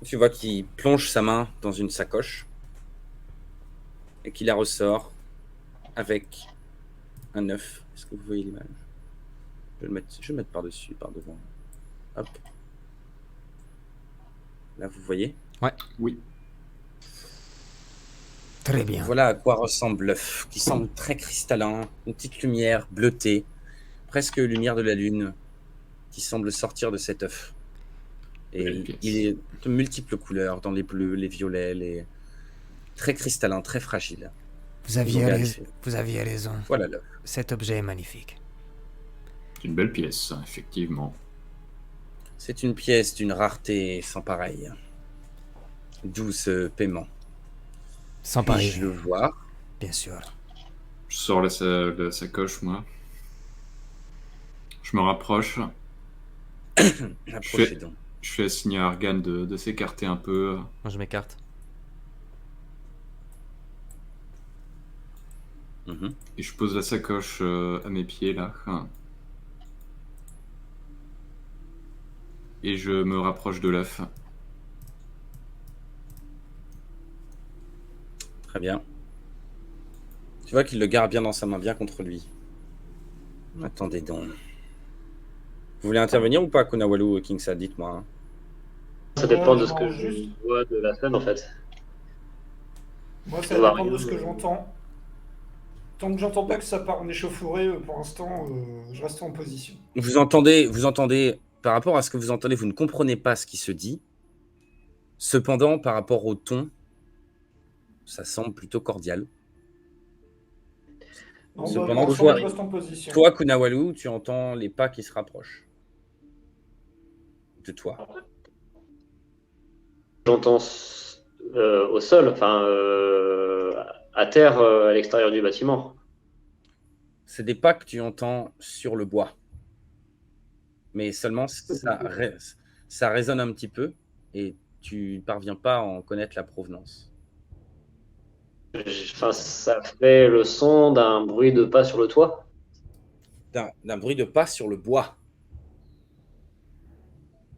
Tu vois qu'il plonge sa main dans une sacoche et qu'il la ressort avec un œuf. Est-ce que vous voyez l'image? Je vais le mettre par-dessus, par devant. Hop. Là, vous voyez? Ouais. Oui. Très bien. Voilà à quoi ressemble l'œuf, qui semble très cristallin, une petite lumière bleutée, presque lumière de la lune, qui semble sortir de cet œuf. Belle Et pièce. il est de multiples couleurs, dans les bleus, les violets, très cristallin, très fragile. Vous aviez raison. Voilà l'œuf. Cet objet est magnifique. C'est une belle pièce, effectivement. C'est une pièce d'une rareté sans pareille. D'où ce paiement. Sans Puis-je parier, le voir? bien sûr. Je sors la sacoche, moi. Je me rapproche. Approchez donc. Je fais signer à Argan de s'écarter un peu. Moi, je m'écarte. Mhm. Et je pose la sacoche à mes pieds, là. Et je me rapproche de l'œuf. Très bien. Tu vois qu'il le garde bien dans sa main, bien contre lui. Attendez donc. Vous voulez intervenir ou pas, Kunawalu Kingsa? Dites-moi. Hein. Ça dépend de je ce que m'arrange je juste. vois de la scène en fait. Moi, Je ça vois dépend rien, de ce que j'entends. Tant que j'entends pas que ça part en échauffourée, pour l'instant, je reste en position. Vous entendez, par rapport à ce que vous entendez, vous ne comprenez pas ce qui se dit. Cependant, par rapport au ton, ça semble plutôt cordial. Non, bah, Cependant, pour l'instant, je reste en position. toi, Kunawalu, tu entends les pas qui se rapprochent de toi. J'entends au sol, enfin à terre, à l'extérieur du bâtiment. C'est des pas que tu entends sur le bois. Mais seulement, ça résonne un petit peu et tu ne parviens pas à en connaître la provenance. Enfin, ça fait le son d'un bruit de pas sur le toit. D'un bruit de pas sur le bois.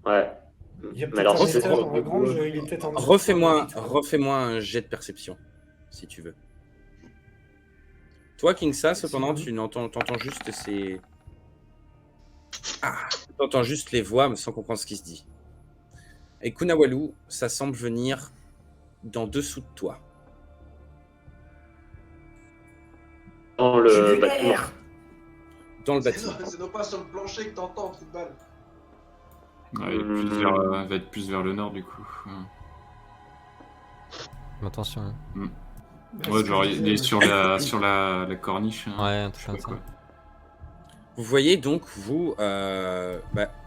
Ouais. Il y a Mais peut-être alors, un c'est étage sur dans la grange, il est peut-être en dessous. Refais-moi un jet de perception, si tu veux. Toi, Kingsa, cependant, tu entends juste ces... tu entends juste les voix, mais sans comprendre ce qui se dit. Et Kunawalu, ça semble venir d'en dessous de toi. dans le bâtiment. Dans le bâtiment. C'est non pas sur le plancher que t'entends, trou de balle. Ouais, elle va être plus vers le nord, du coup. Attention. Hein. Ouais, genre, il est sur la corniche. Hein. Ouais, un truc comme ça. Vous voyez donc, vous,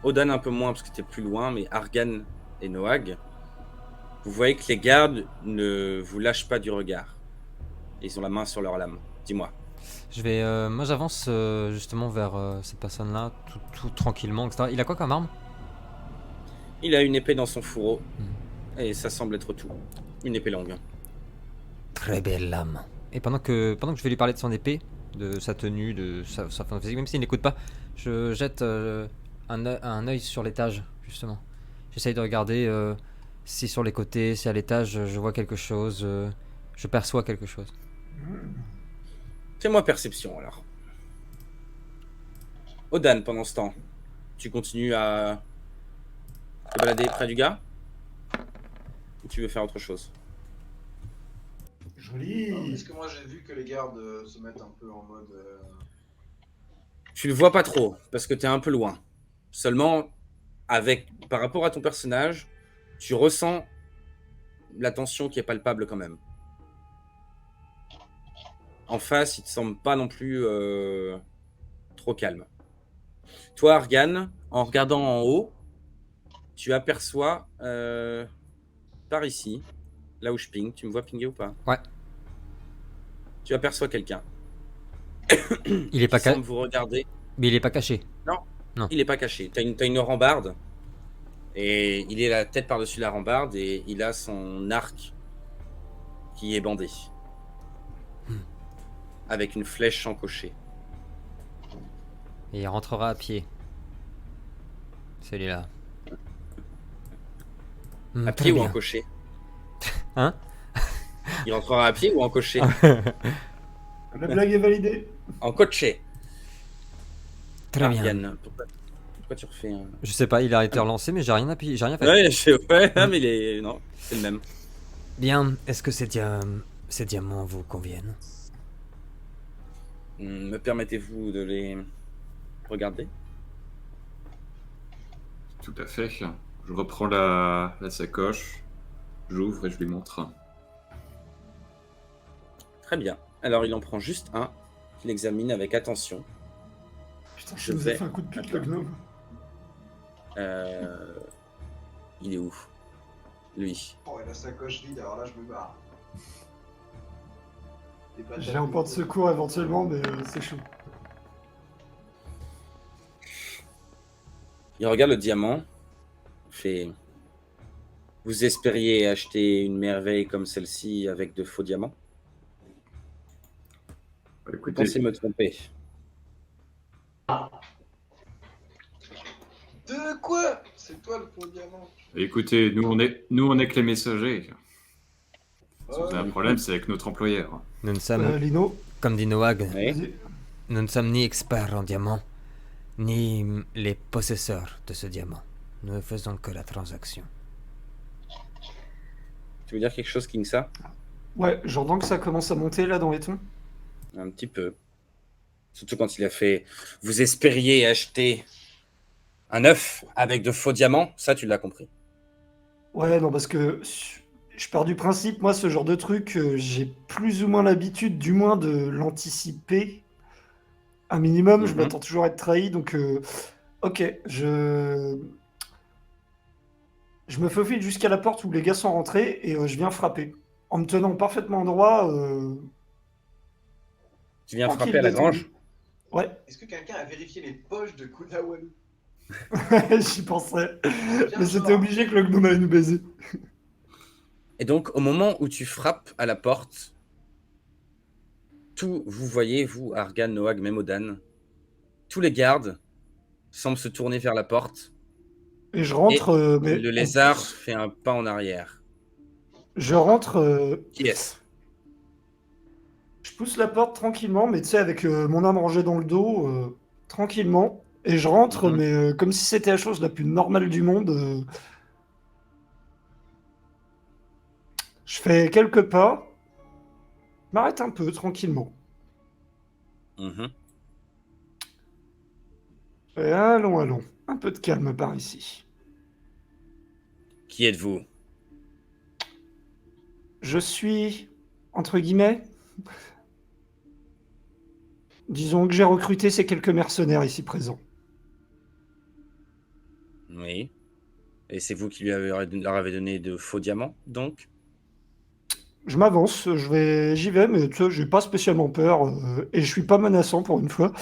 Odan un peu moins parce que c'était plus loin, mais Argan et Noag, vous voyez que les gardes ne vous lâchent pas du regard. Ils ont la main sur leur lame. Dis-moi. Moi, j'avance justement vers cette personne-là, tout tranquillement, etc. Il a quoi comme arme? Il a une épée dans son fourreau, et ça semble être tout. Une épée longue. Très belle lame. Et pendant que je vais lui parler de son épée, de sa tenue, de sa forme physique, même s'il n'écoute pas, je jette un œil sur l'étage, justement. J'essaye de regarder si sur les côtés, si à l'étage, je vois quelque chose, je perçois quelque chose. Fais-moi perception, alors. Odan, pendant ce temps, tu continues à te balader près du gars? Ou tu veux faire autre chose? Joli. Est-ce que moi j'ai vu que les gardes se mettent un peu en mode. Tu le vois pas trop, parce que tu es un peu loin. Seulement, par rapport à ton personnage, tu ressens la tension qui est palpable quand même. En face, il te semble pas non plus trop calme. Toi, Argan, en regardant en haut, tu aperçois par ici, là où je ping. Tu me vois pinguer ou pas? Ouais. Tu aperçois quelqu'un. Il est pas caché. Vous regarder. Mais il est pas caché. Non. Il est pas caché. T'as une rambarde. Et il est la tête par-dessus la rambarde et il a son arc qui est bandé. Avec une flèche encochée. Et il rentrera à pied. Celui-là. Hmm, À très pied ou bien. en cocher? Hein? Il rentrera à pied ou en cocher? La blague est validée. En cocher. Très bien. Argan, pourquoi tu refais un... Je sais pas, il a été relancé, mais j'ai rien appuyé, j'ai rien fait. Ouais, ouais, mais non, c'est le même. Bien, est-ce que ces diamants vous conviennent? Me permettez-vous de les regarder? Tout à fait. Je reprends la sacoche, j'ouvre et je lui montre. Très bien. Alors, il en prend juste un, qu'il examine avec attention. Putain, Je je nous ai vais- fait un coup de pute, le gnome. Il est où? Lui. Oh, et la sacoche vide, alors là, je me barre. Et pas J'ai un point de secours éventuellement, mais c'est chaud. Il regarde le diamant. Fait... Vous espériez acheter une merveille comme celle-ci avec de faux diamants? Vous Écoutez, pensez me tromper? De quoi? C'est toi le faux diamant. écoutez, nous on est que les messagers. Si vous avez un Ouais. problème, c'est avec notre employeur. Nous ne sommes, Lino, comme dit Noag, Oui. vas-y. nous ne sommes ni experts en diamants, ni les possesseurs de ce diamant. Nous ne faisons que la transaction. Tu veux dire quelque chose, Kingsa? Ouais, j'entends que ça commence à monter là dans les tons. Un petit peu. Surtout quand il a fait... Vous espériez acheter un œuf avec de faux diamants? Ça, tu l'as compris. Ouais, non, parce que je pars du principe, moi, ce genre de truc, j'ai plus ou moins l'habitude, du moins, de l'anticiper. Un minimum, je Mhm. m'attends toujours à être trahi, donc ok, je me faufile jusqu'à la porte où les gars sont rentrés et je viens frapper. En me tenant parfaitement droit, Tu viens tranquille, frapper à la détendu. grange? Ouais, Est-ce que quelqu'un a vérifié les poches de Kunawalu? j'y pensais. Mais c'était obligé que le gnome allait nous baiser. Et donc, au moment où tu frappes à la porte, vous voyez, vous, Argan, Noag, même Odan, tous les gardes semblent se tourner vers la porte. Et je rentre, mais Le lézard fait un pas en arrière. je rentre, Qui est-ce? je pousse la porte tranquillement, mais tu sais, avec mon arme rangée dans le dos, tranquillement. Et je rentre, Mhm. mais comme si c'était la chose la plus normale du monde. Je fais quelques pas, je m'arrête un peu, tranquillement. Mhm. Et allons, allons. Un peu de calme par ici. Qui êtes-vous? Je suis, entre guillemets, disons que j'ai recruté ces quelques mercenaires ici présents. Oui. Et c'est vous qui leur avez donné de faux diamants, donc? Je m'avance, j'y vais, mais tu sais, j'ai pas spécialement peur, et je suis pas menaçant pour une fois.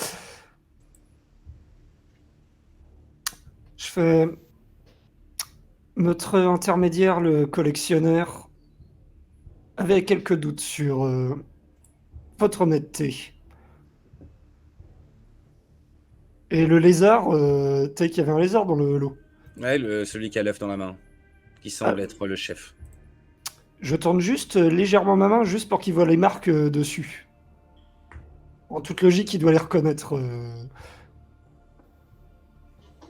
Je fais... Notre intermédiaire, le collectionneur, avait quelques doutes sur votre honnêteté. Et le lézard, tu sais qu'il y avait un lézard dans le lot. Ouais, celui qui a l'œuf dans la main, qui semble Ah. être le chef. Je tourne juste légèrement ma main, juste pour qu'il voit les marques dessus. En toute logique, il doit les reconnaître.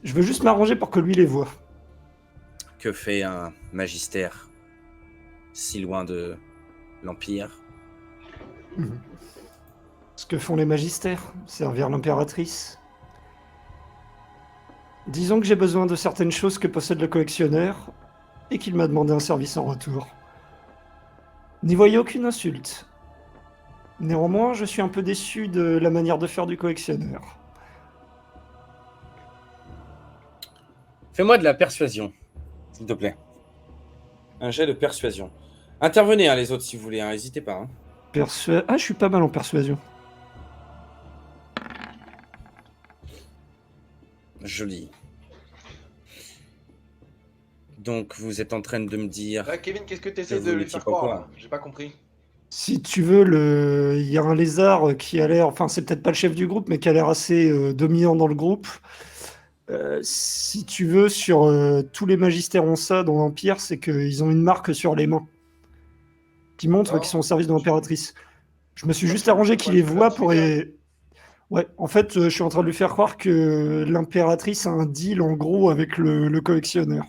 Je veux juste m'arranger pour que lui les voie. Que fait un magistère si loin de l'Empire? Ce que font les magistères, servir l'impératrice. Disons que j'ai besoin de certaines choses que possède le collectionneur et qu'il m'a demandé un service en retour. N'y voyez aucune insulte. Néanmoins, je suis un peu déçu de la manière de faire du collectionneur. Fais-moi de la persuasion, s'il te plaît. Un jet de persuasion. Intervenez, hein, les autres, si vous voulez, hein, n'hésitez pas. Hein. Ah, je suis pas mal en persuasion. Joli. Donc, vous êtes en train de me dire... Kevin, qu'est-ce que t'essaies vous de lui n'étiez faire pas au croire courant. là? J'ai pas compris. Si tu veux, il y a un lézard qui a l'air, enfin c'est peut-être pas le chef du groupe, mais qui a l'air assez dominant dans le groupe. Si tu veux, sur tous les magistères ont ça dans l'Empire, c'est qu'ils ont une marque sur les mains qui montre qu'ils sont au service de l'impératrice. Je me suis juste arrangé qu'il les voit pour... Ouais, en fait, je suis en train de lui faire croire que l'impératrice a un deal en gros avec le collectionneur.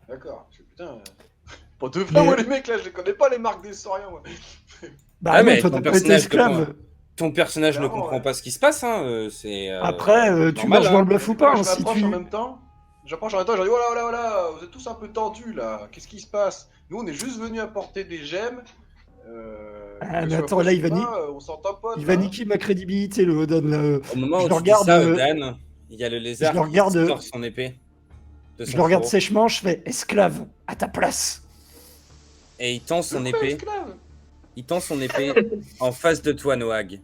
D'accord. Putain. Pour de vrai, Mais- moi, les mecs, là, je connais pas les marques des sauriens, moi. Bah Ah, non, mais toi ton t'as pas été personnage esclave. Ton personnage ne Clairement, comprend ouais. pas ce qui se passe, hein. C'est Après, tu normal, marches dans hein. le bluff ou Du coup, moi, pas, hein, je si m'approche tu... en même temps. J'approche en même temps, je dis voilà, voilà, voilà, vous êtes tous un peu tendus là. Qu'est-ce qui se passe? Nous, on est juste venus apporter des gemmes. Ah, Que mais tu attends, m'approches là, ou pas, on s'en tapote. il va Là, hein. niquer ma crédibilité, le Odin. Là. Au moment Je où le tu dis regarde, ça, Dan, il y a le lézard le qui regarde, sort son épée de je son le regarde fourreau. sèchement, je fais esclave, à ta place. Et il tend son De quoi, épée. esclave? Il tend son épée en face de toi, Noag.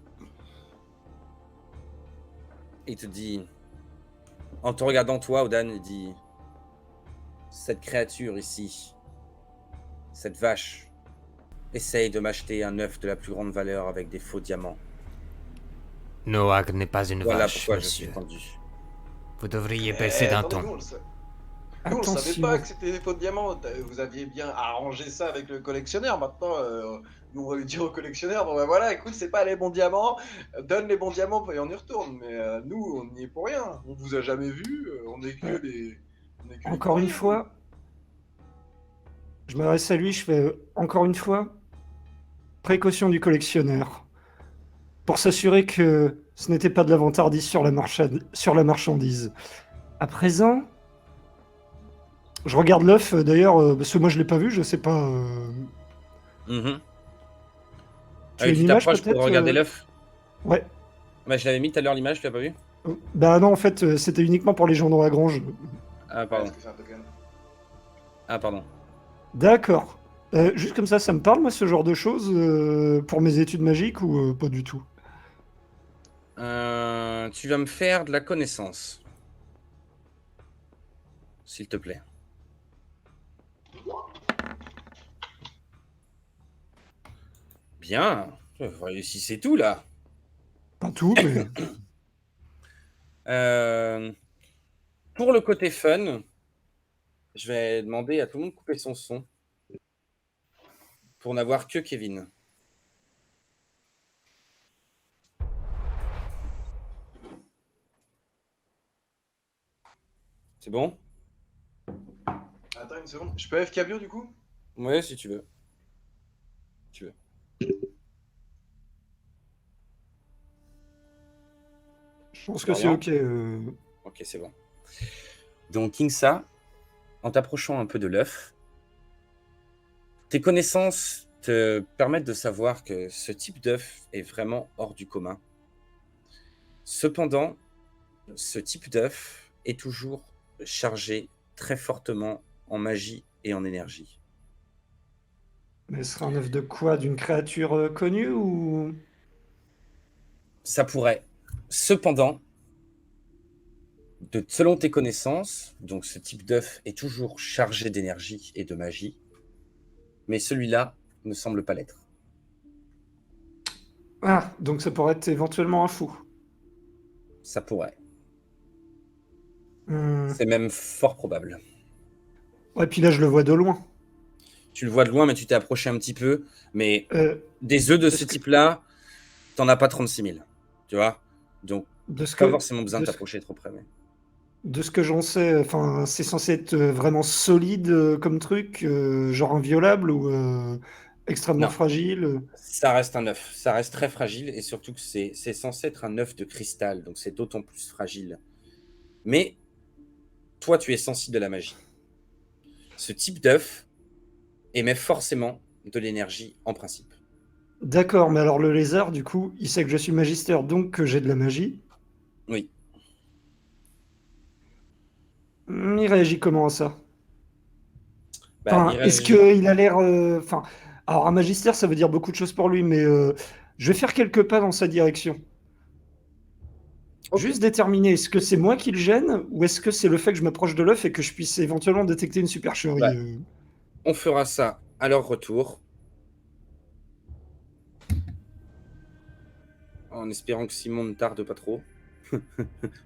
Il te dit, en te regardant toi, Odan, il dit, cette créature ici, cette vache, essaye de m'acheter un œuf de la plus grande valeur avec des faux diamants. Noag n'est pas une Voilà vache, pourquoi je suis monsieur. tendu. Vous devriez baisser d'un Attendez, ton. nous, on le savait Attention. pas que c'était des faux diamants. Vous aviez bien arrangé ça avec le collectionneur. Maintenant, nous, on va lui dire au collectionneur, bon ben voilà, écoute, c'est pas les bons diamants, donne les bons diamants et on y retourne. Mais nous, on n'y est pour rien. On vous a jamais vu, on est que des... on est que des Encore une courriers, fois, je m'adresse à lui, je fais encore une fois, précaution du collectionneur. Pour s'assurer que ce n'était pas de la vantardise sur la marchandise. À présent, je regarde l'œuf, d'ailleurs, parce que moi je l'ai pas vu, je sais pas. Mhm. Tu Ah as oui, une tu image t'approches pour peut-être regarder l'œuf. Ouais. Bah, je l'avais mis tout à l'heure l'image, tu l'as pas vu? Bah non, en fait, c'était uniquement pour les gens dans la grange. Ah, Ouais, pardon. parce que c'est un token. Ah, pardon. D'accord. Juste comme ça me parle, moi, ce genre de choses, pour mes études magiques ou pas du tout? Tu vas me faire de la connaissance. S'il te plaît. Bien. Si c'est tout, là. Pas tout, mais... Pour le côté fun, je vais demander à tout le monde de couper son son pour n'avoir que Kevin. C'est bon? Attends une seconde, je peux FK Bio du coup? Ouais, si tu veux. Tu veux. Je pense que c'est ok. Ok, c'est bon. Donc, Kingsa, en t'approchant un peu de l'œuf, tes connaissances te permettent de savoir que ce type d'œuf est vraiment hors du commun. Cependant, ce type d'œuf est toujours chargé très fortement en magie et en énergie. Mais ce sera un œuf de quoi? D'une créature connue ou... Ça pourrait. Cependant, selon tes connaissances, donc ce type d'œuf est toujours chargé d'énergie et de magie, mais celui-là ne semble pas l'être. Ah, donc ça pourrait être éventuellement un fou. Ça pourrait. Hmm. C'est même fort probable. Ouais, puis là, je le vois de loin. Tu le vois de loin, mais tu t'es approché un petit peu. Mais Euh, des œufs de est-ce ce que- type-là, t'en as pas 36 000. Tu vois? Donc, de ce pas que, forcément besoin de de ce- t'approcher trop près. Mais... de ce que j'en sais, enfin, c'est censé être vraiment solide comme truc, genre inviolable ou extrêmement Non. fragile. Ça reste un œuf. Ça reste très fragile. Et surtout que c'est censé être un œuf de cristal. Donc, c'est d'autant plus fragile. Mais toi, tu es sensible de la magie. Ce type d'œuf émet forcément de l'énergie en principe. D'accord, mais alors le lézard, du coup, il sait que je suis magistère, donc que j'ai de la magie. Oui. Il réagit comment à ça? Bah, Enfin, il est-ce réagit- qu'il a l'air... Enfin, alors un magistère, ça veut dire beaucoup de choses pour lui, mais je vais faire quelques pas dans sa direction. Ok. Juste déterminer, est-ce que c'est moi qui le gêne, ou est-ce que c'est le fait que je m'approche de l'œuf et que je puisse éventuellement détecter une supercherie Ouais. On fera ça à leur retour. En espérant que Simon ne tarde pas trop.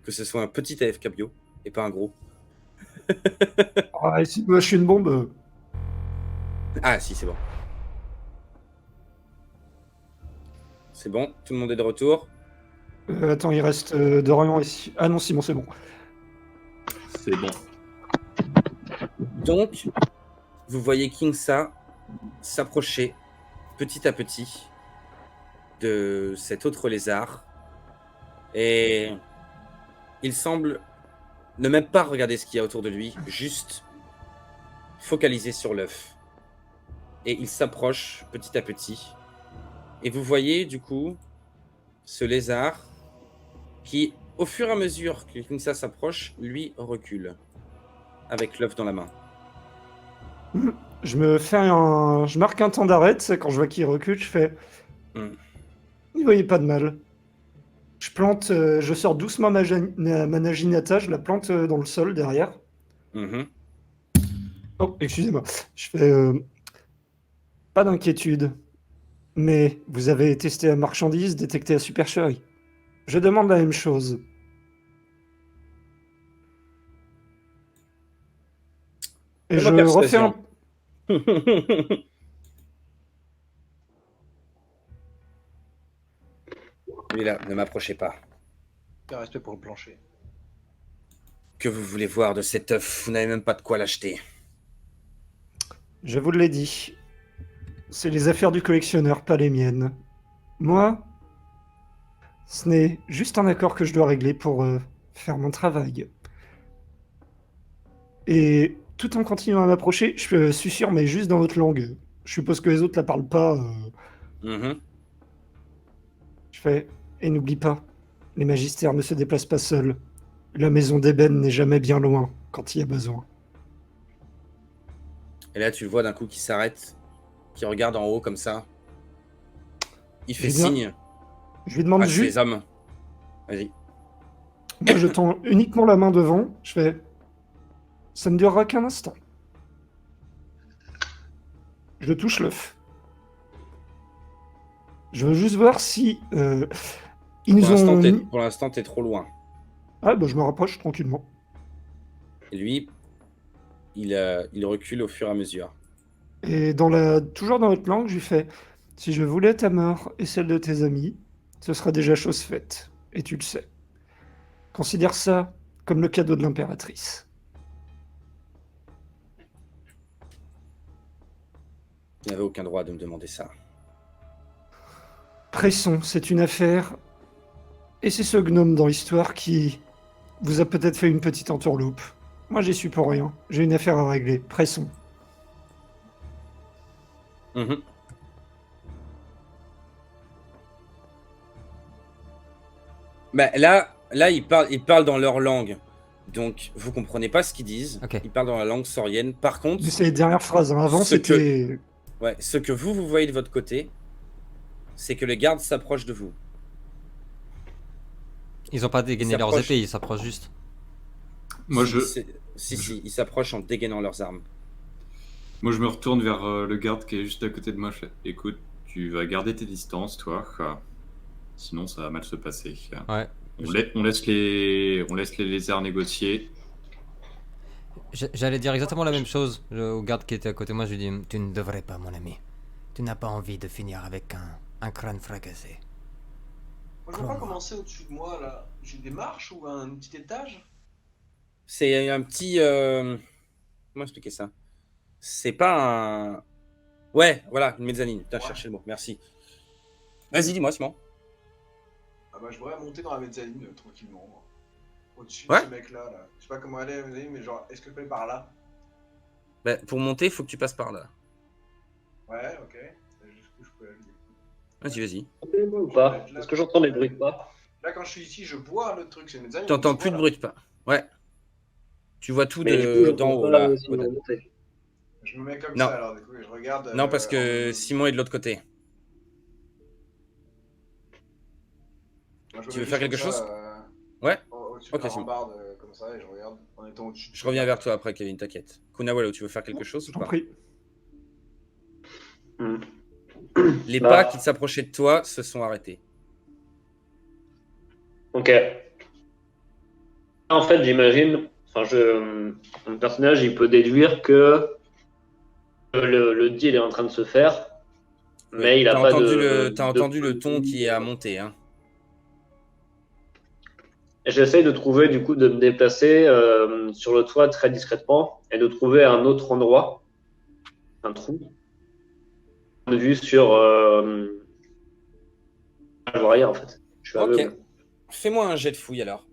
Que ce soit un petit AFK bio et pas un gros. Ah, et si moi je suis une bombe. Ah si, c'est bon. C'est bon, tout le monde est de retour. Attends, il reste Dorian ici. Ah non, Simon, c'est bon. C'est bon. Donc, vous voyez Kingsa s'approcher petit à petit de cet autre lézard. Et il semble ne même pas regarder ce qu'il y a autour de lui, juste focaliser sur l'œuf. Et il s'approche petit à petit. Et vous voyez du coup ce lézard qui, au fur et à mesure que Kingsa s'approche, lui recule avec l'œuf dans la main. Je marque un temps d'arrêt, tu sais, quand je vois qu'il recule, je fais. N'y voyez pas de mal. Je plante, je sors doucement ma naginata, je la plante dans le sol derrière. Mhm. Oh, excusez-moi. Je fais. Pas d'inquiétude. Mais vous avez testé la marchandise, détecté la supercherie. Je demande la même chose. Et je Fais-moi refais un. persuasion. Lui là, ne m'approchez pas. Aucun respect pour le plancher. Que vous voulez voir de cet œuf? Vous n'avez même pas de quoi l'acheter. Je vous l'ai dit. C'est les affaires du collectionneur, pas les miennes. Moi, ce n'est juste un accord que je dois régler pour faire mon travail. Et tout en continuant à m'approcher, je suis sûr, mais juste dans votre langue. Je suppose que les autres la parlent pas. Mhm. Je fais. Et n'oublie pas, les magistères ne se déplacent pas seuls. La maison d'ébène n'est jamais bien loin quand il y a besoin. Et là, tu le vois d'un coup qui s'arrête, qui regarde en haut comme ça. Il fait Eh bien, signe Je lui demande à juste. ses hommes. Vas-y. Moi, je tends uniquement la main devant. Je fais. Ça ne durera qu'un instant. Je touche l'œuf. Je veux juste voir si ils nous ont. Pour l'instant, t'es trop loin. Ah bah je me rapproche tranquillement. Et lui, il recule au fur et à mesure. Et toujours dans notre langue, je lui fais. Si je voulais ta mort et celle de tes amis, ce sera déjà chose faite. Et tu le sais. Considère ça comme le cadeau de l'impératrice. Il n'avait aucun droit de me demander ça. Pressons, c'est une affaire. Et c'est ce gnome dans l'histoire qui vous a peut-être fait une petite entourloupe. Moi, j'y suis pour rien. J'ai une affaire à régler. Pressons. Mhm. Bah, là, ils parlent dans leur langue. Donc, vous comprenez pas ce qu'ils disent. Ok. Ils parlent dans la langue saurienne. Par contre, C'est les dernières phrases. Hein. Avant, c'était. ouais, ce que vous voyez de votre côté, c'est que les gardes s'approchent de vous. Ils ont pas dégainé leurs s'approchent. épées, ils s'approchent juste. Moi, Si, ils s'approchent en dégainant leurs armes. Moi, je me retourne vers le garde qui est juste à côté de moi. Je fais, écoute, tu vas garder tes distances, toi. Sinon, ça va mal se passer. Ouais. On laisse les lézards négocier. J'allais dire exactement la même chose au garde qui était à côté de moi. Je lui dis, tu ne devrais pas, mon ami. Tu n'as pas envie de finir avec un crâne fracassé. Moi, je veux pas commencer au-dessus de moi, là. J'ai des marches ou un petit étage? C'est un petit... Comment expliquer ça? C'est pas un... Ouais, voilà, une mezzanine. Putain, je cherchais le mot, merci. Vas-y, dis-moi, Simon. Ah bah, je voudrais monter dans la mezzanine tranquillement. Moi. Au-dessus Ouais. de ce mec-là. Là. Je sais pas comment aller à la mezzanine, mais genre, est-ce que je peux aller par là? Bah, pour monter, il faut que tu passes par là. Ouais, ok. Jusqu'où je peux aller? Vas-y. Ou pas? Est-ce que j'entends des bruits de pas? Là, quand je suis ici, je vois le truc, c'est une mezzanine. T'entends je plus de vois, bruit de pas. Ouais. Tu vois tout Mais du coup, je d'en vois haut, pas là. la mezzanine remonter. là. Je me mets comme Non. ça, alors, du coup, et je regarde. Non, parce que Simon est de l'autre côté. Moi, je me Tu veux mets faire juste quelque comme chose? ça, Ouais. Au-dessus Ok, de la Simon. rambarde, comme ça, et je regarde en étant au-dessus. Je reviens vers toi après, Kevin, t'inquiète. Kunawalo, tu veux faire quelque chose ou J'en pas? prie. Les Bah. pas qui s'approchaient de toi se sont arrêtés. Ok. En fait, j'imagine, mon personnage, il peut déduire que le deal est en train de se faire, Oui. mais il n'a T'as pas entendu de. t'as entendu le ton qui est à monter, hein. J'essaye de trouver, du coup, de me déplacer sur le toit très discrètement et de trouver un autre endroit, un trou, de vue sur. Je vois rien en fait. Je suis Ok. aveugle. Fais-moi un jet de fouille alors.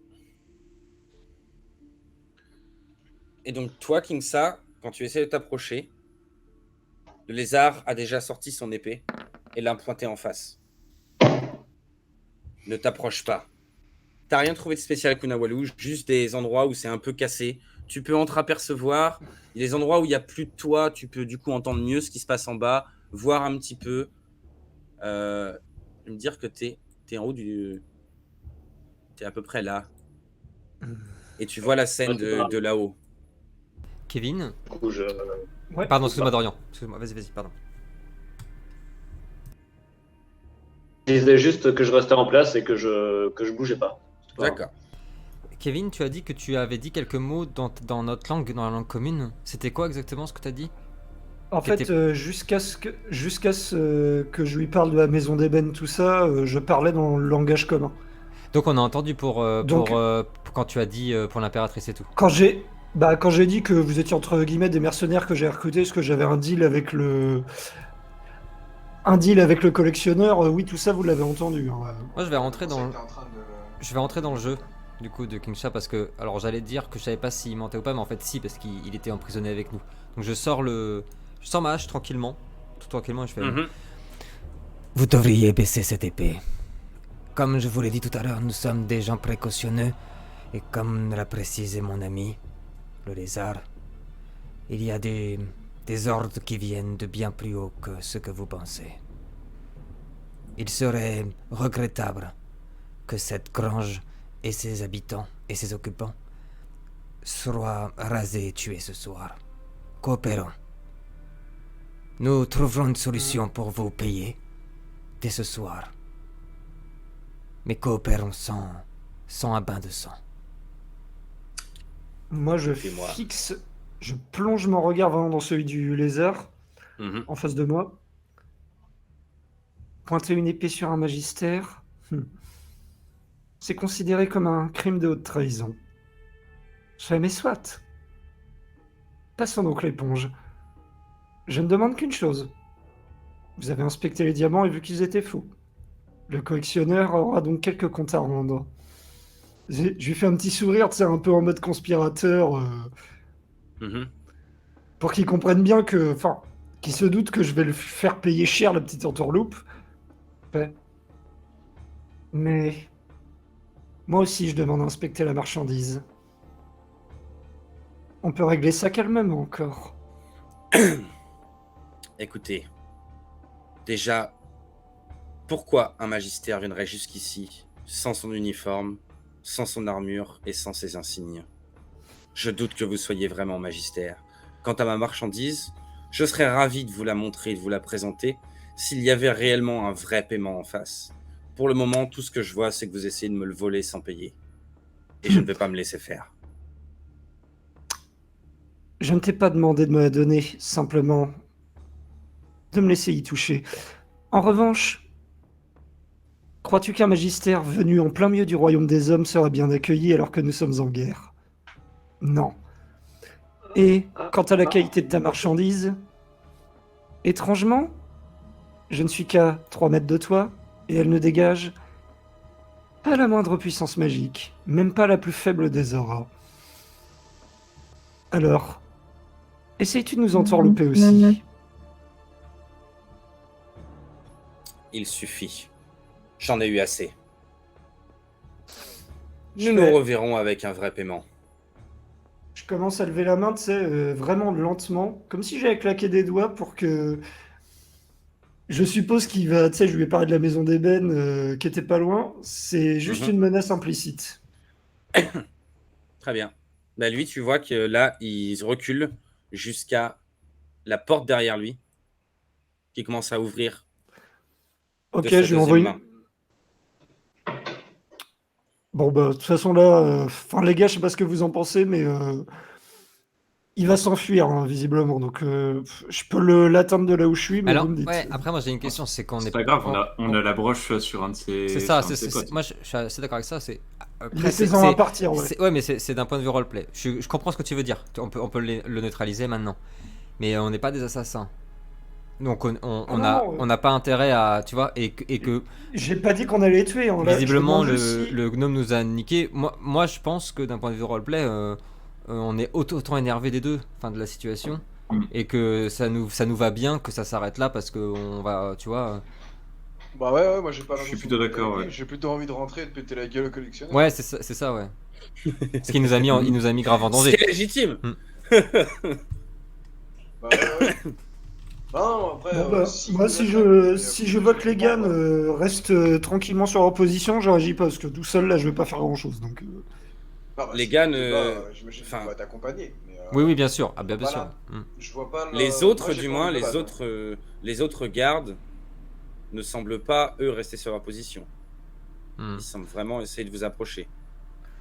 Et donc, toi, Kingsa, quand tu essaies de t'approcher, le lézard a déjà sorti son épée et l'a pointé en face. Ne t'approche pas. T'as rien trouvé de spécial à Kunawalu, juste des endroits où c'est un peu cassé. Tu peux entreapercevoir. Il y a des endroits où il n'y a plus de toit, tu peux du coup entendre mieux ce qui se passe en bas, voir un petit peu. Me dire que t'es en haut du. T'es à peu près là. Et tu vois la scène de là-haut. Kevin. Du coup, Ouais. Pardon, excuse-moi Dorian. Excuse-moi, vas-y, pardon. je disais juste que je restais en place et que je bougeais pas. D'accord. Kevin, tu as dit que tu avais dit quelques mots dans notre langue, dans la langue commune. C'était quoi exactement ce que tu as dit? En fait, jusqu'à ce que je lui parle de la maison d'ébène, tout ça, je parlais dans le langage commun. Donc on a entendu pour Donc- quand tu as dit pour l'impératrice et tout. Quand j'ai dit que vous étiez entre guillemets des mercenaires que j'ai recrutés, parce que j'avais un deal avec le collectionneur, oui, tout ça vous l'avez entendu. Hein. Moi je vais rentrer dans T'es en train de- je vais rentrer dans le jeu du coup de Kingsha parce que alors j'allais dire que je savais pas s'il mentait ou pas mais en fait si parce qu'il était emprisonné avec nous. Donc je sors ma hache tranquillement, tout tranquillement et je fais Mhm. Vous devriez baisser cette épée. Comme je vous l'ai dit tout à l'heure, nous sommes des gens précautionneux, et comme l'a précisé mon ami, le lézard, il y a des ordres qui viennent de bien plus haut que ce que vous pensez. Il serait regrettable que cette grange et ses habitants et ses occupants soient rasés et tués ce soir. Coopérons. Nous trouverons une solution pour vous payer dès ce soir. Mais coopérons sans un bain de sang. Moi, je Fais-moi. je plonge mon regard vraiment dans celui du lézard, Mhm. en face de moi. Pointer une épée sur un magistère, c'est considéré comme un crime de haute trahison. Je fais, mais soit. Passons donc l'éponge. Je ne demande qu'une chose. Vous avez inspecté les diamants et vu qu'ils étaient faux. Le collectionneur aura donc quelques comptes à rendre. Je lui fais un petit sourire, tu sais, un peu en mode conspirateur, Mhm. pour qu'il comprenne bien que... Enfin, qu'il se doute que je vais le faire payer cher, la petite entourloupe. Ouais. Mais... Moi aussi, je demande à inspecter la marchandise. On peut régler ça calmement encore. Écoutez, déjà, pourquoi un magistère viendrait jusqu'ici sans son uniforme, sans son armure et sans ses insignes? Je doute que vous soyez vraiment magistère. Quant à ma marchandise, je serais ravi de vous la montrer et de vous la présenter s'il y avait réellement un vrai paiement en face. Pour le moment, tout ce que je vois, c'est que vous essayez de me le voler sans payer. Et je ne vais pas me laisser faire. Je ne t'ai pas demandé de me la donner, simplement de me laisser y toucher. En revanche, crois-tu qu'un magistère venu en plein milieu du royaume des hommes sera bien accueilli alors que nous sommes en guerre? Non. Et quant à la qualité de ta marchandise, étrangement, je ne suis qu'à 3 mètres de toi, et elle ne dégage pas la moindre puissance magique, même pas la plus faible des auras. Alors, essayes-tu de nous entourlouper aussi? Il suffit. J'en ai eu assez. Je Nous fais- nous reverrons avec un vrai paiement. Je commence à lever la main, tu sais, vraiment lentement, comme si j'avais claqué des doigts pour que... Je suppose qu'il va, tu sais, je lui ai parlé de la maison d'ébène qui était pas loin. C'est juste Mhm. une menace implicite. Très bien. Bah, lui, tu vois que là, il recule jusqu'à la porte derrière lui, qui commence à ouvrir Ok, de sa je lui envoie deuxième main. Bon, bah, de toute façon, là, enfin, les gars, je sais pas ce que vous en pensez, mais il va s'enfuir, hein, visiblement. Donc, je peux l'atteindre de là où je suis, mais Alors, vous me dites. ouais, après, moi j'ai une question, c'est qu'on C'est est. pas grave, on a la broche sur un de ses, C'est ça, sur un de ses potes. moi je suis assez d'accord avec ça. C'est après, Laissez-en à partir, ouais. ouais, mais c'est d'un point de vue roleplay. Je comprends ce que tu veux dire. On peut le neutraliser maintenant. Mais on n'est pas des assassins. Donc on n'a pas intérêt à. Tu vois, et que J'ai pas dit qu'on allait les tuer. Hein, là, je visiblement demande juste si- le gnome nous a niqué. Moi je pense que d'un point de vue roleplay, on est autant énervé des deux, enfin de la situation. Et que ça nous va bien que ça s'arrête là parce que on va, tu vois. Bah ouais, moi j'ai pas Je suis l'impression plutôt de d'accord, péter. ouais. J'ai plutôt envie de rentrer et de péter la gueule au collectionneur. Ouais, c'est ça, ouais. Ce qui nous a mis, il nous a mis grave en danger. C'est légitime. Bah ouais. Non, après. Bon, bah, moi, si je vois que les gars restent tranquillement sur leur position, je réagis pas, parce que tout seul, là, je vais pas faire grand-chose. Donc, Les gars J'imagine enfin- qu'on va t'accompagner. Oui, bien sûr. Ah, bien Voilà. sûr. Je vois pas le- Les autres, moi, j'ai du pas moins, envie de les battre. autres gardes ne semblent pas, eux, rester sur leur position. Hmm. Ils semblent vraiment essayer de vous approcher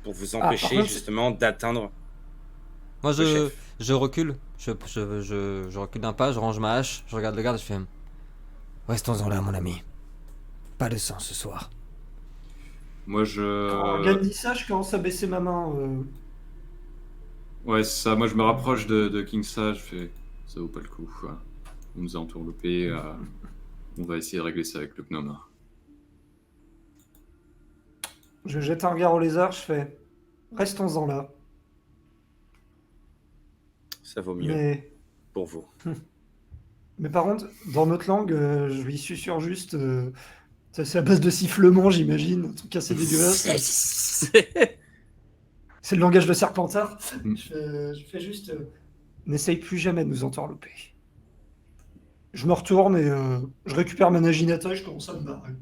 pour vous par empêcher contre, justement d'atteindre Moi, le chef. je recule. Je recule d'un pas, je range ma hache, je regarde le garde et je fais. Restons-en là, mon ami. Pas de sang ce soir. Moi, quand Organ dit ça, je commence à baisser ma main. Ouais, c'est ça. Moi, je me rapproche de King Sa. Je fais. Ça vaut pas le coup. Quoi. On nous a entourloupés. On va essayer de régler ça avec le gnome. Je jette un regard au lézard, je fais restons-en là. Ça vaut mieux Mais, pour vous. mais par contre, dans notre langue, je lui susurre juste. Ça, c'est à base de sifflement, j'imagine. Un truc assez dégueulasse. C'est le langage de Serpentard. Mm. Je fais juste. N'essaye plus jamais de nous entourlouper. Je me retourne et je récupère ma naginata et je commence à me barrer.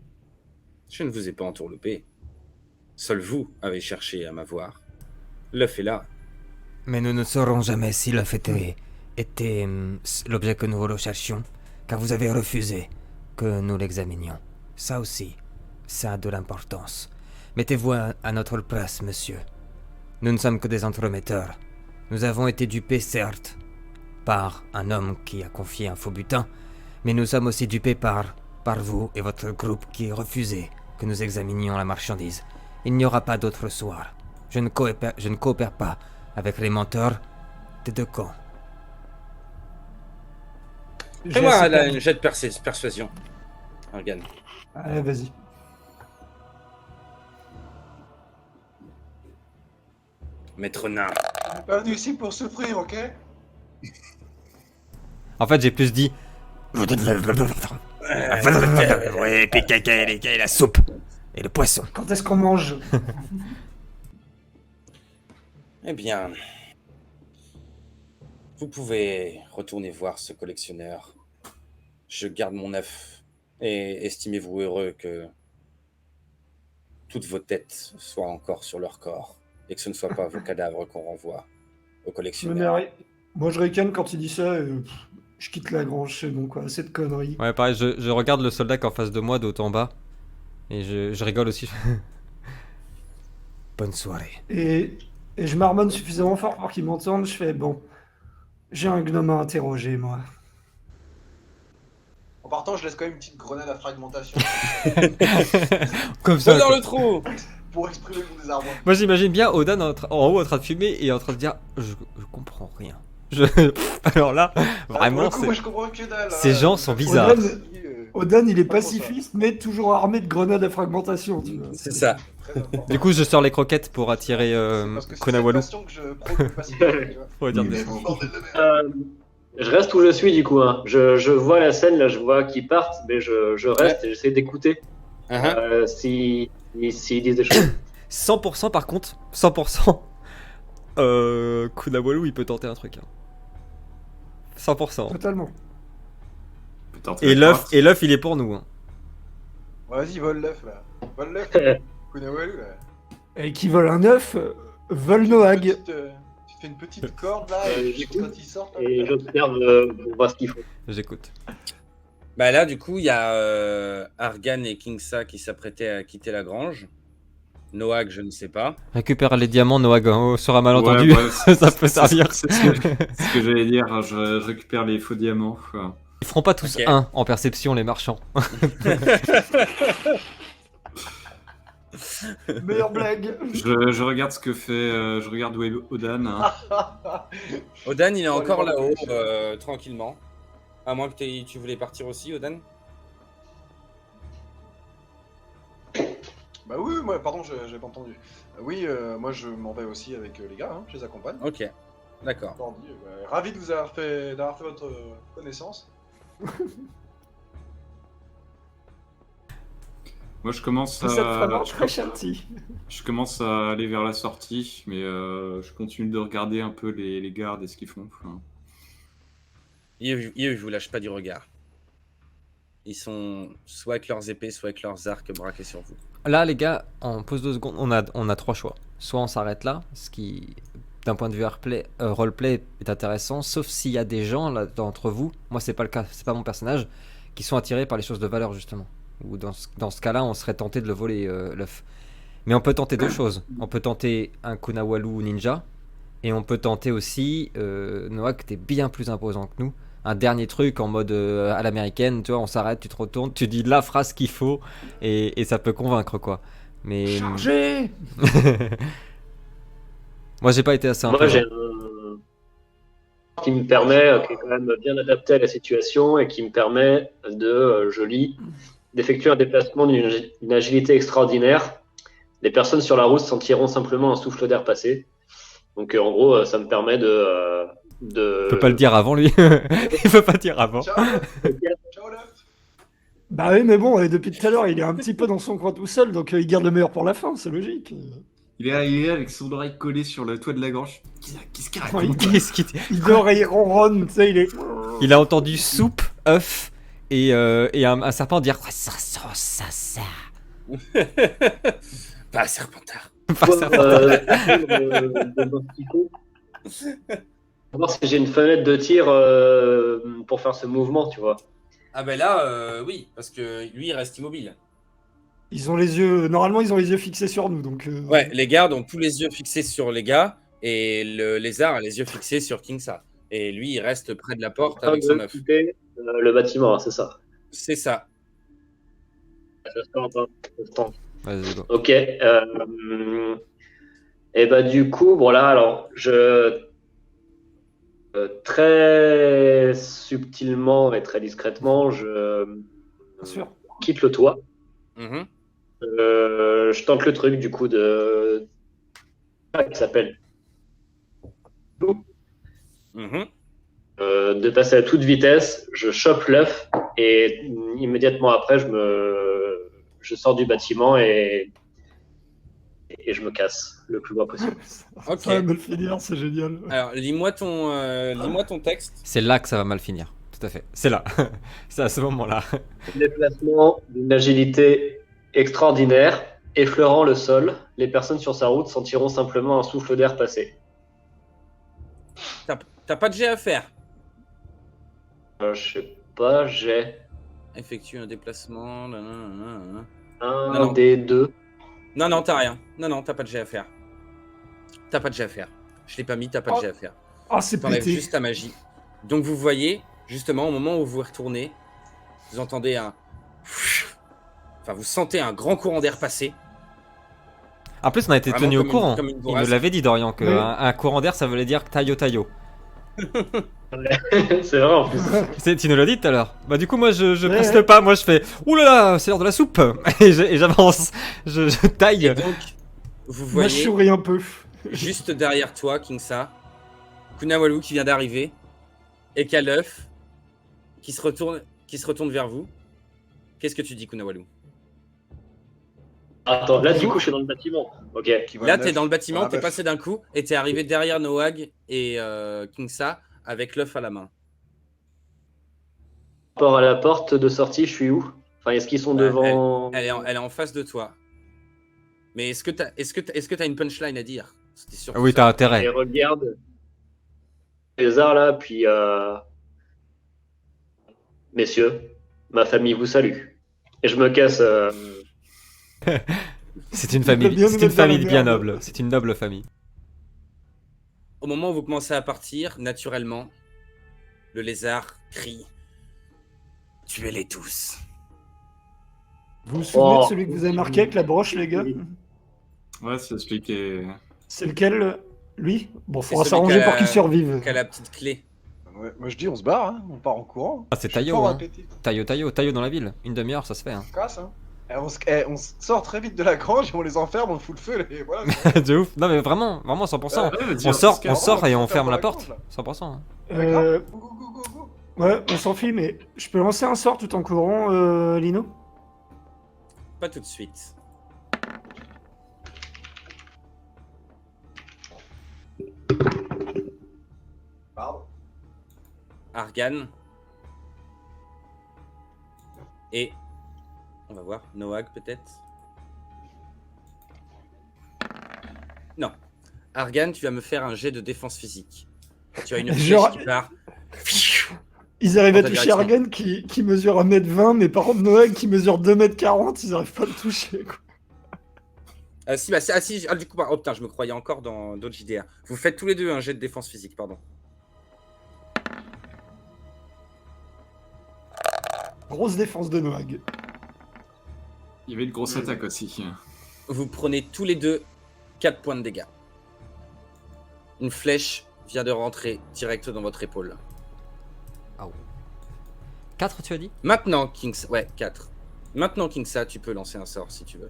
Je ne vous ai pas entourloupé. Seul vous avez cherché à m'avoir. L'œuf est là. Mais nous ne saurons jamais si l'œuf était l'objet que nous recherchions, car vous avez refusé que nous l'examinions. Ça aussi, ça a de l'importance. Mettez-vous à notre place, monsieur. Nous ne sommes que des entremetteurs. Nous avons été dupés, certes, par un homme qui a confié un faux butin, mais nous sommes aussi dupés par vous et votre groupe qui refusez que nous examinions la marchandise. Il n'y aura pas d'autre soir. Je ne coopère pas avec les menteurs des deux camps. J'ai Fais-moi assez là, perdu. une jet de persuasion. Argan. Allez, vas-y. Maître nain. On est pas venu ici pour souffrir, ok? En fait, j'ai plus dit. Oui, puis et la soupe. Et le poisson. Quand est-ce qu'on mange? Eh bien, vous pouvez retourner voir ce collectionneur. Je garde mon œuf et estimez-vous heureux que toutes vos têtes soient encore sur leur corps et que ce ne soient pas vos cadavres qu'on renvoie au collectionneur. Moi, je ricane quand il dit ça et je quitte la grange, c'est bon, quoi. Cette connerie. Ouais, pareil, je regarde le soldat qui est en face de moi de haut en bas. Et je rigole aussi. Bonne soirée. Et je marmonne suffisamment fort pour qu'il m'entende. Je fais bon. J'ai un gnome à interroger, moi. En partant, je laisse quand même une petite grenade à fragmentation Comme Va ça. dans le trou. pour exprimer mon désarroi. Moi, j'imagine bien Odan en haut en train de fumer et en train de dire je comprends rien. Alors là, vraiment, Pour le coup, moi, je comprends que dalle. ces hein. gens sont bizarres. Odan, il est Pas trop ça. pacifiste, mais toujours armé de grenades à fragmentation, tu vois. C'est ça. Très important. Du coup, je sors les croquettes pour attirer Parce que c'est cette Konawalou. passion que je prône pacifiquement, tu vois. Pour dire des- Bordel de merde. Je reste où je suis du coup. Hein. Je vois la scène, là, je vois qu'ils partent, mais je reste et j'essaie d'écouter s'ils disent des choses. 100% par contre, 100%. Kunawalou, il peut tenter un truc. Hein. 100%. Totalement. Et l'œuf, il est pour nous. Hein. Vas-y, vole l'œuf là. Vole l'œuf. Kunawalou là. Et qui vole un œuf, vole Noag. Tu te fais une petite corde là et j'écoute. quand ils sortent. Et j'observe pour voir ce qu'ils font. J'écoute. Bah là, du coup, il y a Argan et Kingsa qui s'apprêtaient à quitter la grange. Noag, je ne sais pas. Récupère les diamants, Noag, hein, sur un malentendu, Ouais, bah, ça peut servir. C'est ce que j'allais dire, hein, je récupère les faux diamants. Quoi. Ils feront pas tous Ok. un en perception, les marchands. Meilleure blague. Je regarde ce que fait, je regarde où est Odan. Hein. Odan, il est Bon, encore allez, là-haut, bon, tranquillement. À moins que tu voulais partir aussi, Odan. Bah oui, moi, pardon, j'ai pas entendu. Oui, moi je m'en vais aussi avec les gars, hein, je les accompagne. Ok, d'accord. Entendu, ravi de vous avoir fait votre connaissance. Moi, je commence Vous êtes vraiment à, très gentil. je commence à aller vers la sortie, mais je continue de regarder un peu les gardes et ce qu'ils font. Enfin, Ils vous lâchent pas du regard. Ils sont soit avec leurs épées, soit avec leurs arcs braqués sur vous. Là, les gars, en pause 2 secondes, on a 3 choix. Soit on s'arrête là, ce qui, d'un point de vue roleplay, est intéressant, sauf s'il y a des gens là d'entre vous, moi c'est pas le cas, c'est pas mon personnage, qui sont attirés par les choses de valeur justement. Ou dans ce cas-là, on serait tenté de le voler, l'œuf. Mais on peut tenter deux choses. On peut tenter un Kunawalu ninja, et on peut tenter aussi, Noak, t'es bien plus imposant que nous. Un dernier truc en mode à l'américaine, tu vois, on s'arrête, tu te retournes, tu dis la phrase qu'il faut, et ça peut convaincre quoi. Mais Chargé. moi j'ai pas été assez Moi, imposant. j'ai un qui me permet, qui est quand même bien adapté à la situation et qui me permet de, je lis, d'effectuer un déplacement d'une agilité extraordinaire. Les personnes sur la route sentiront simplement un souffle d'air passer. Donc, en gros, ça me permet de. Il peut pas le dire avant lui. Il peut pas dire avant. Ciao, ciao là. Bah oui, mais bon, depuis tout à l'heure, il est un petit peu dans son coin tout seul, donc il garde le meilleur pour la fin, c'est logique. il est là avec son oreille collée sur le toit de la gorge. Qu'est-ce qu'il raconte? Oui. Qu'est-ce qu'il dit Il dort et il ronronne, tu sais, il est. Il a entendu soupe, œuf et un serpent dire quoi ça sent ça. Pas Serpentard. Pas serpent. De voir ce qu'il faut. Pour voir si j'ai une fenêtre de tir pour faire ce mouvement, tu vois. Ah ben là, oui, parce que lui, il reste immobile. Ils ont les yeux. Normalement, ils ont les yeux fixés sur nous, donc. Ouais, les gardes ont tous les yeux fixés sur les gars, et le lézard a les yeux fixés sur Kingsa. Et lui, il reste près de la porte avec son œuf. Quitter, le bâtiment, c'est ça. C'est ça. Je tente. Vas-y, go. Ok. Et bah du coup, voilà. Alors, très subtilement et très discrètement, je Bien sûr. quitte le toit. Mhm. Je tente le truc du coup de qui s'appelle Mhm. de passer à toute vitesse. Je chope l'œuf et immédiatement après, je sors du bâtiment et je me casse le plus loin possible. Ok. Ça va me le finir, c'est génial. Alors, lis-moi ton texte. C'est là que ça va mal finir. Tout à fait. C'est là. C'est à ce moment-là. Déplacement d'une agilité extraordinaire, effleurant le sol, les personnes sur sa route sentiront simplement un souffle d'air passer. T'as pas de jet à faire. Je sais pas, j'ai Effectue un déplacement. Nanana. un Non. des deux. Non, t'as rien. Non, t'as pas de jet à faire. T'as pas de jet à faire. Je l'ai pas mis, t'as pas de jet à faire. Ah, c'est T'enlèves pété. juste ta magie. Donc vous voyez, justement, au moment où vous retournez, vous entendez un... Enfin, vous sentez un grand courant d'air passer. En plus, on a été Vraiment tenu au comme courant. comme une Il bourrasque. nous l'avait dit, Dorian, que Oui. un courant d'air, ça voulait dire taillot taillot. C'est vrai en plus. Tu nous l'as dit tout à l'heure. Bah du coup, moi, je Ouais, presse ouais. le pas. Moi, je fais ouh là là, c'est l'heure de la soupe. Et j'avance. Je taille. Et donc, vous Moi, je voyez, souris un peu. juste derrière toi, Kingsa, Kunawalu qui vient d'arriver, et qui a l'œuf, qui se retourne vers vous. Qu'est-ce que tu dis, Kunawalu? Attends, là du coup je suis dans le bâtiment. Ok. Qui va Là, le t'es neuf. dans le bâtiment, Ah, t'es bah, passé d'un coup, et t'es arrivé derrière Noag et Kingsa avec l'œuf à la main. Par rapport à la porte de sortie, je suis où? Enfin, est-ce qu'ils sont Bah, devant? Elle est en face de toi. Mais est-ce que t'as une punchline à dire? C'était sûr. Ah oui, t'as intérêt. Et regarde les arts là, puis messieurs, ma famille vous salue. Et je me casse. C'est une Il peut famille, bien nous c'est une mettre dans la famille bien merde. noble. C'est une noble famille. Au moment où vous commencez à partir, naturellement, le lézard crie. Tuez-les tous. Vous vous souvenez de Oh. celui que vous avez marqué avec la broche, les gars? Ouais, c'est celui qui est. C'est lequel? Lui? Bon, C'est faudra celui s'arranger qui a- pour qu'il survive. Qui a la petite clé. Ouais, moi je dis, on se barre, hein. On part en courant. Ah, c'est Je suis Tayo, fort hein. athlétique. Tayo dans la ville. Une demi-heure, ça se fait. Hein. On se casse, hein. On se sort très vite de la grange, on les enferme, on fout le feu, et voilà. De ouf. Non, mais vraiment, 100%. Ouais, vas-y, On sort, se on casse. sort et on on ferme ferme la la porte. grange, là. 100%. Hein. Euh, Go, go, go, go, go. ouais, on s'enfuit, mais je peux lancer un sort tout en courant, Lino? Pas tout de suite. Pardon. Argan. Et. On va voir. Noag peut-être. Non. Argan, tu vas me faire un jet de défense physique. Tu as une flèche Genre- qui part. Ils arrivent Dans à ta toucher direction. Argan qui mesure 1m20, mais par contre Noël qui mesure 2m40, ils arrivent pas à le toucher. Quoi. Si, bah, du coup, oh putain, je me croyais encore dans d'autres JDR. Vous faites tous les deux un jet de défense physique, pardon. Grosse défense de Noag. Il y avait une grosse attaque aussi. Vous prenez tous les deux 4 points de dégâts. Une flèche vient de rentrer direct dans votre épaule. 4, tu as dit? Maintenant, Kingsa, ouais, 4. Maintenant, Kingsa, tu peux lancer un sort si tu veux.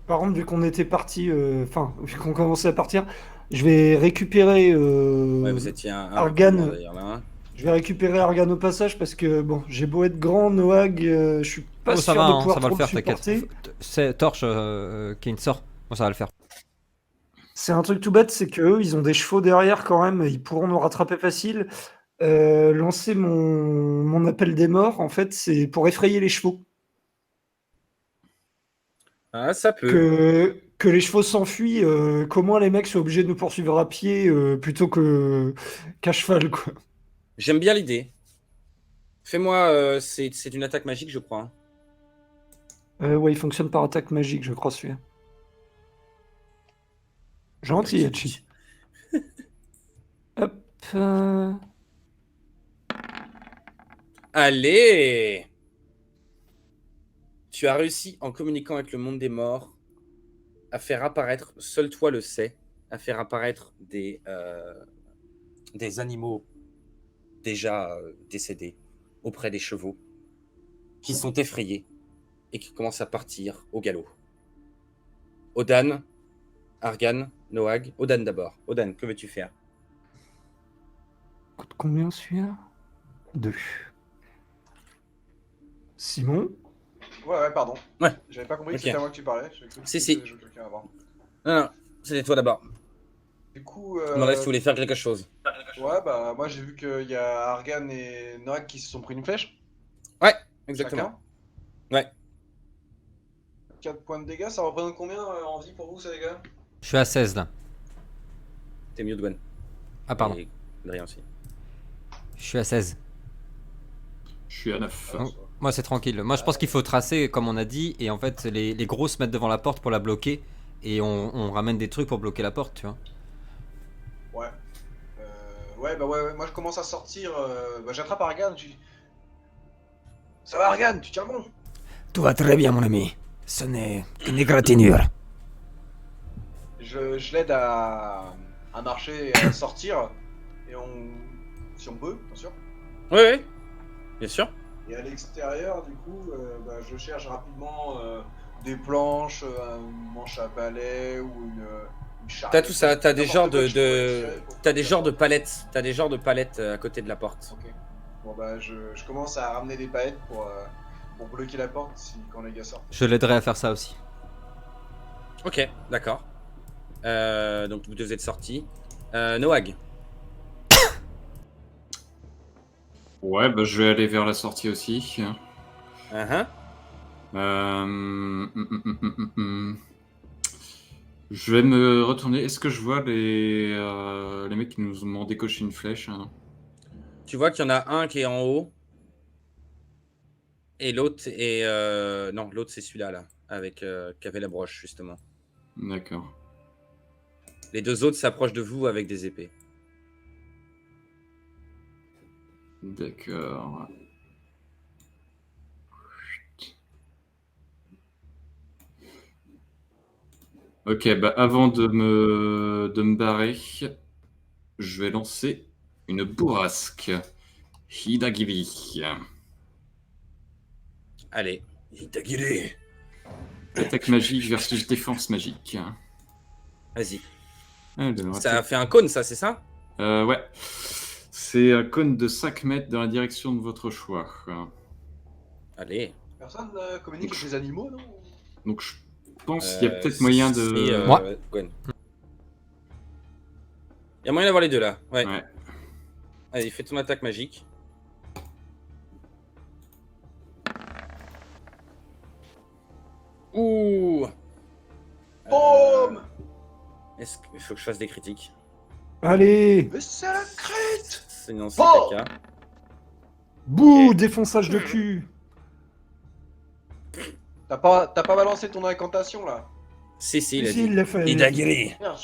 Par contre, vu qu'on était parti, vu qu'on commençait à partir, je vais récupérer. Ouais, vous étiez un Argan. peu d'ailleurs là. Hein. Je vais récupérer Argan au passage parce que bon, j'ai beau être grand, Noag, je suis pas Oh, sûr ça va, de hein, pouvoir ça va le trop faire, supporter. t'inquiète. C'est Torche qui est une sort. Bon, ça va le faire. C'est un truc tout bête, c'est que eux, ils ont des chevaux derrière quand même, ils pourront nous rattraper facile. Lancer mon appel des morts, en fait, c'est pour effrayer les chevaux. Ah, ça peut. Que les chevaux s'enfuient, qu'au moins les mecs soient obligés de nous poursuivre à pied plutôt qu'à cheval, quoi. J'aime bien l'idée. Fais-moi, c'est une attaque magique, je crois. Hein. Ouais, il fonctionne par attaque magique, je crois, celui-là. Gentil, Hachi. Hop. Allez! Tu as réussi, en communiquant avec le monde des morts, à faire apparaître, seul toi le sais, à faire apparaître des animaux déjà décédés auprès des chevaux, qui sont effrayés et qui commencent à partir au galop. Odan, Argan, Noag, Odan d'abord. Odan, que veux-tu faire? Coûte combien celui-là? 2. Simon? Ouais, pardon. Ouais. J'avais pas compris Ok. que c'était à moi que tu parlais. J'ai cru que Si, c'était si. quelqu'un avant. Non, c'était toi d'abord. Du coup, Je me demandais si tu voulais faire quelque chose. ouais, bah moi j'ai vu qu'il y a Argan et Noak qui se sont pris une flèche. Ouais, exactement. Ouais. 4 points de dégâts, ça représente combien en vie pour vous, ça, les gars? Je suis à 16 là. T'es mieux, Dwan. Ah, pardon. Et Adrien aussi. Je suis à 16. Je suis à 9. Oh. Moi, c'est tranquille. Moi, je pense qu'il faut tracer, comme on a dit, et en fait, les gros se mettent devant la porte pour la bloquer, et on ramène des trucs pour bloquer la porte, tu vois. Ouais. Ouais, moi je commence à sortir. J'attrape Argan. Ça va, Argan, tu tiens bon? Tout va très bien, mon ami. Ce n'est qu'une égratignure. Je l'aide à marcher et à sortir. Et si on peut, bien sûr. Oui, bien sûr. Et à l'extérieur, du coup, je cherche rapidement des planches, un manche à balai ou une charrette. T'as tout ça, t'as des N'importe genres quoi que je pourrais tirer pour t'as des faire genres de ça. palettes, t'as des genres de palettes à côté de la porte. Ok. Bon je commence à ramener des palettes pour bloquer la porte quand les gars sortent. Je l'aiderai à faire ça aussi. Ok, d'accord. Donc vous deux êtes sortis. Noag. Ouais, bah je vais aller vers la sortie aussi. Uh-huh. Je vais me retourner. Est-ce que je vois les mecs qui nous ont décoché une flèche, hein? Tu vois qu'il y en a un qui est en haut Et l'autre est... Non, l'autre c'est celui-là, là, avec qui avait la broche, justement. D'accord. Les deux autres s'approchent de vous avec des épées. D'accord. Ok, bah avant de me barrer, je vais lancer une bourrasque. Hidagiri. Allez. Itagiri. Attaque magique versus défense magique. Vas-y. Alors, Ça a fait un cône, ça, c'est ça? ouais. C'est un cône de 5 mètres dans la direction de votre choix. Allez. Personne communique avec les animaux, non? Donc je pense qu'il y a peut-être moyen de... Moi. Gwen. Il y a moyen d'avoir les deux, là. Ouais. Ouais. Allez, fais ton attaque magique. Ouh. Boum. Est-ce qu'il faut que je fasse des critiques? Allez, Mais c'est la crête. Sinon, c'est Oh. caca. bouh, défonçage de cul. T'as pas balancé ton incantation là? Si, il a Si, il dit. l'a fait. Hidagiri. Merde,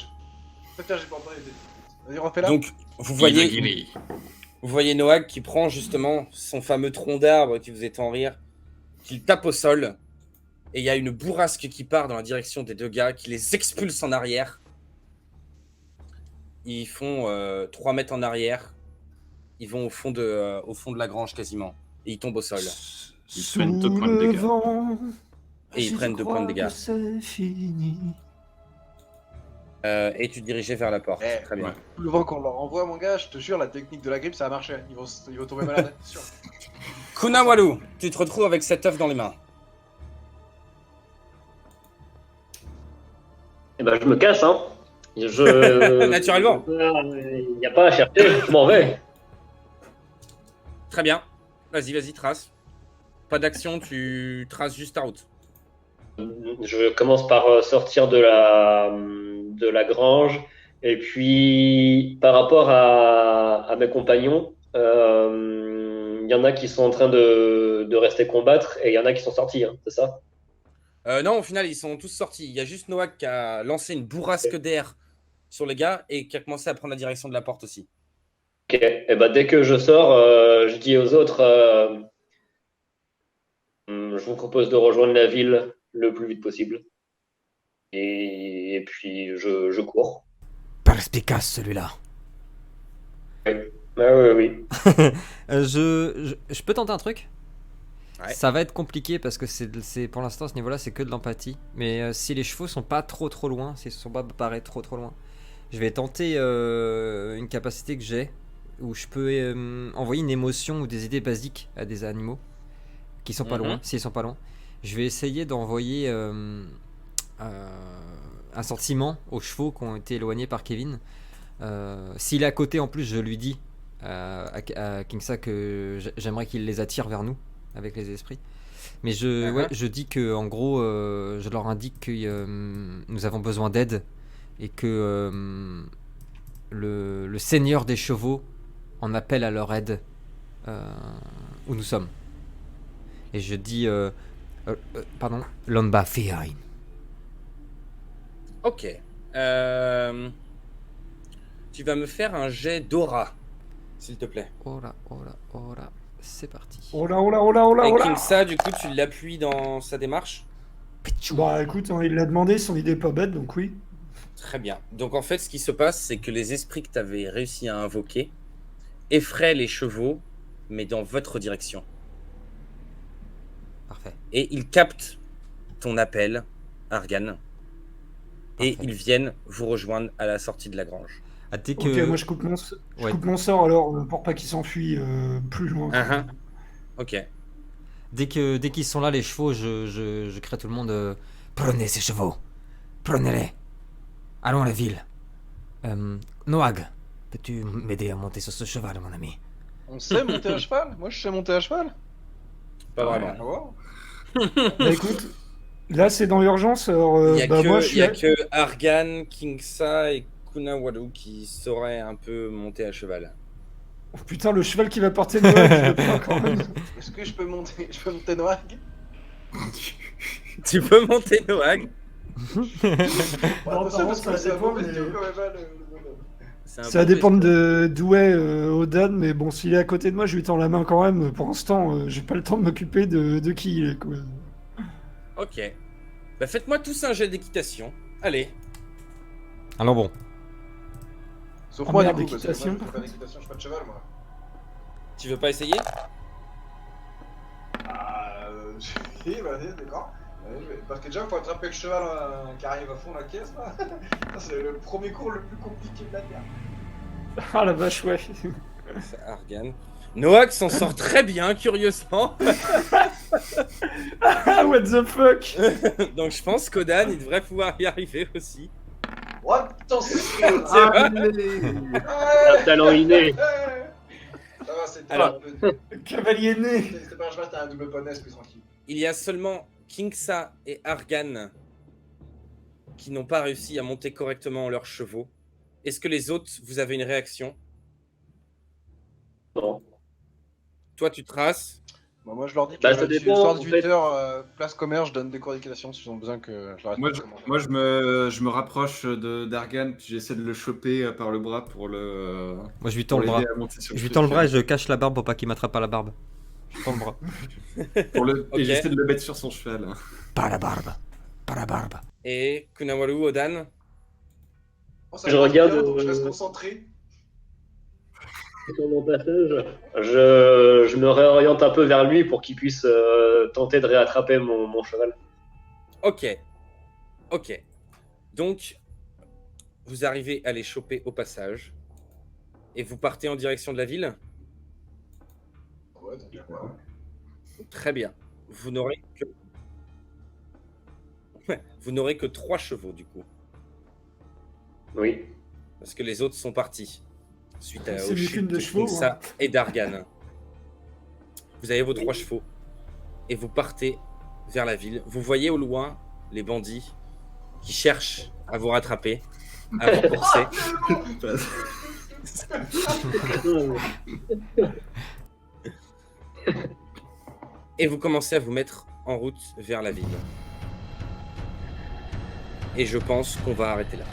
putain, j'ai pas entendu. Vas-y, refais-la. Donc, vous voyez, Hidagiri. vous voyez Noak qui prend justement son fameux tronc d'arbre qui vous est en rire, qu'il tape au sol, et il y a une bourrasque qui part dans la direction des deux gars, qui les expulse en arrière. Ils font 3 mètres en arrière. Ils vont au fond de la grange quasiment. Et ils tombent au sol. Ils Sous prennent 2 points de le dégâts. vent, Et ils si prennent tu 2 points de crois dégâts. que c'est fini. Et tu te dirigeais vers la porte. Eh, Très bien. ouais. Tout le vent qu'on leur envoie, mon gars, je te jure, la technique de la grippe, ça a marché. Ils vont tomber malades, c'est sûr. Kunawalu, tu te retrouves avec cette œuf dans les mains. Eh ben, je me casse, hein. Je... Naturellement. Il n'y a pas à chercher, je m'en vais. Très bien. Vas-y, trace. Pas d'action, tu traces juste ta route. Je commence par sortir de la grange. Et puis, par rapport à mes compagnons, il y en a qui sont en train de rester combattre et il y en a qui sont sortis, hein, c'est ça? Non, au final, ils sont tous sortis. Il y a juste Noak qui a lancé une bourrasque d'air sur les gars et qui a commencé à prendre la direction de la porte aussi. Ok, et ben, dès que je sors, je dis aux autres, je vous propose de rejoindre la ville le plus vite possible. Et puis, je cours. Perspicace celui-là. Ah oui. Je peux tenter un truc? Ouais. Ça va être compliqué parce que c'est pour l'instant à ce niveau-là c'est que de l'empathie. Mais si les chevaux sont pas trop loin, s'ils sont pas barrés trop loin, je vais tenter une capacité que j'ai où je peux envoyer une émotion ou des idées basiques à des animaux qui sont pas loin, s'ils sont pas loin. Je vais essayer d'envoyer un sentiment aux chevaux qui ont été éloignés par Kevin. S'il est à côté en plus, je lui dis à Kingsa que j'aimerais qu'il les attire vers nous avec les esprits. Mais je dis que en gros, je leur indique que nous avons besoin d'aide et que le seigneur des chevaux en appelle à leur aide où nous sommes. Et je dis pardon, Lomba Fiain. Ok. Tu vas me faire un jet d'aura, s'il te plaît. oh là, c'est parti. Oh là. Et Kingsa, du coup, tu l'appuies dans sa démarche. Bah écoute, hein, il l'a demandé, son idée est pas bête, donc oui. Très bien. Donc en fait, ce qui se passe, c'est que les esprits que tu avais réussi à invoquer effraient les chevaux, mais dans votre direction. Parfait. Et ils captent ton appel, Argan. Et Parfait. ils viennent vous rejoindre à la sortie de la grange. Ah, dès Ok, que moi je coupe mon sort alors pour pas qu'il s'enfuit plus loin. Ok. dès qu'ils sont là les chevaux, je crie à tout le monde Prenez ces chevaux. Prenez-les. Allons à la ville. Noag, peux-tu m'aider à monter sur ce cheval, mon ami? On sait monter à cheval? Moi, je sais monter à cheval. Pas vraiment. Ah bon. Bah écoute, là c'est dans l'urgence, alors Il y a, bah que, moi je il y a suis... que Argan, Kingsa et Kunawalu qui sauraient un peu monter à cheval. Oh, putain, le cheval qui va porter Noël, je le prends quand même. Est-ce que je peux monter Noag? Tu peux monter Noag. Attention, parce ça que c'est un dépend, bon bestiau mais- quand même, hein, le bonhomme. C'est un Ça va bon dépendre bestiau. d'où est Odan, mais bon, s'il est à côté de moi, je lui tends la main quand même. Pour l'instant, j'ai pas le temps de m'occuper de qui il est, quoi. Ok. Bah faites-moi tous un jet d'équitation. Allez. Alors bon. Sauf Oh, moi, merde, du coup, parce que moi, équitation. je fais pas d'équitation, je suis pas de cheval, moi. Tu veux pas essayer? Ah, oui, vas-y, d'accord. Parce que déjà, il faut attraper le cheval qui arrive à fond la caisse, là. Ça, c'est le premier cours le plus compliqué de la Terre. Ah la vache, ouais. C'est Argan. Noak s'en sort très bien, curieusement. Ah, what the fuck? Donc je pense qu'Odan, il devrait pouvoir y arriver aussi. Oh, attention! Un talent inné. Ça va, c'était Alors. un peu. Cavalier né. C'était pas un cheval, c'était un double poney, c'est plus tranquille. Il y a seulement Kingsa et Argan qui n'ont pas réussi à monter correctement leurs chevaux. Est-ce que les autres, vous avez une réaction? Non. Toi, tu traces. Bah, moi, je leur dis que Bah, ça le dépend, soir en 18h, place commerce, je donne des cours d'équitation s'ils ont besoin que je leur aide Moi, pas je, de commencer. moi, je me rapproche d'Argan, puis j'essaie de le choper par le bras pour le. Moi, je lui tends pour le bras. l'aider à monter sur Je lui truc. tends le bras et je cache la barbe pour pas qu'il m'attrape à la barbe. Je tends le bras. Ok. Et j'essaie de le mettre sur son cheval. hein. Pas la barbe. Pas la barbe. Et Kunawalu, Odan. Oh, ça Je va regarde, bien, donc je reste concentré. Sur mon passage, je me réoriente un peu vers lui pour qu'il puisse tenter de réattraper mon cheval. Ok. Ok. Donc, vous arrivez à les choper au passage. Et vous partez en direction de la ville? Ouais, t'inquiète pas. Très bien. Vous n'aurez que... Vous n'aurez que 3 chevaux, du coup. Oui. Parce que les autres sont partis. Suite C'est aux mieux chutes qu'une de de chevaux, Kingsa hein. et d'Argan. Vous avez vos 3 chevaux. Et vous partez vers la ville. Vous voyez au loin les bandits qui cherchent à vous rattraper, à vous courser. Et vous commencez à vous mettre en route vers la ville. Et je pense qu'on va arrêter là.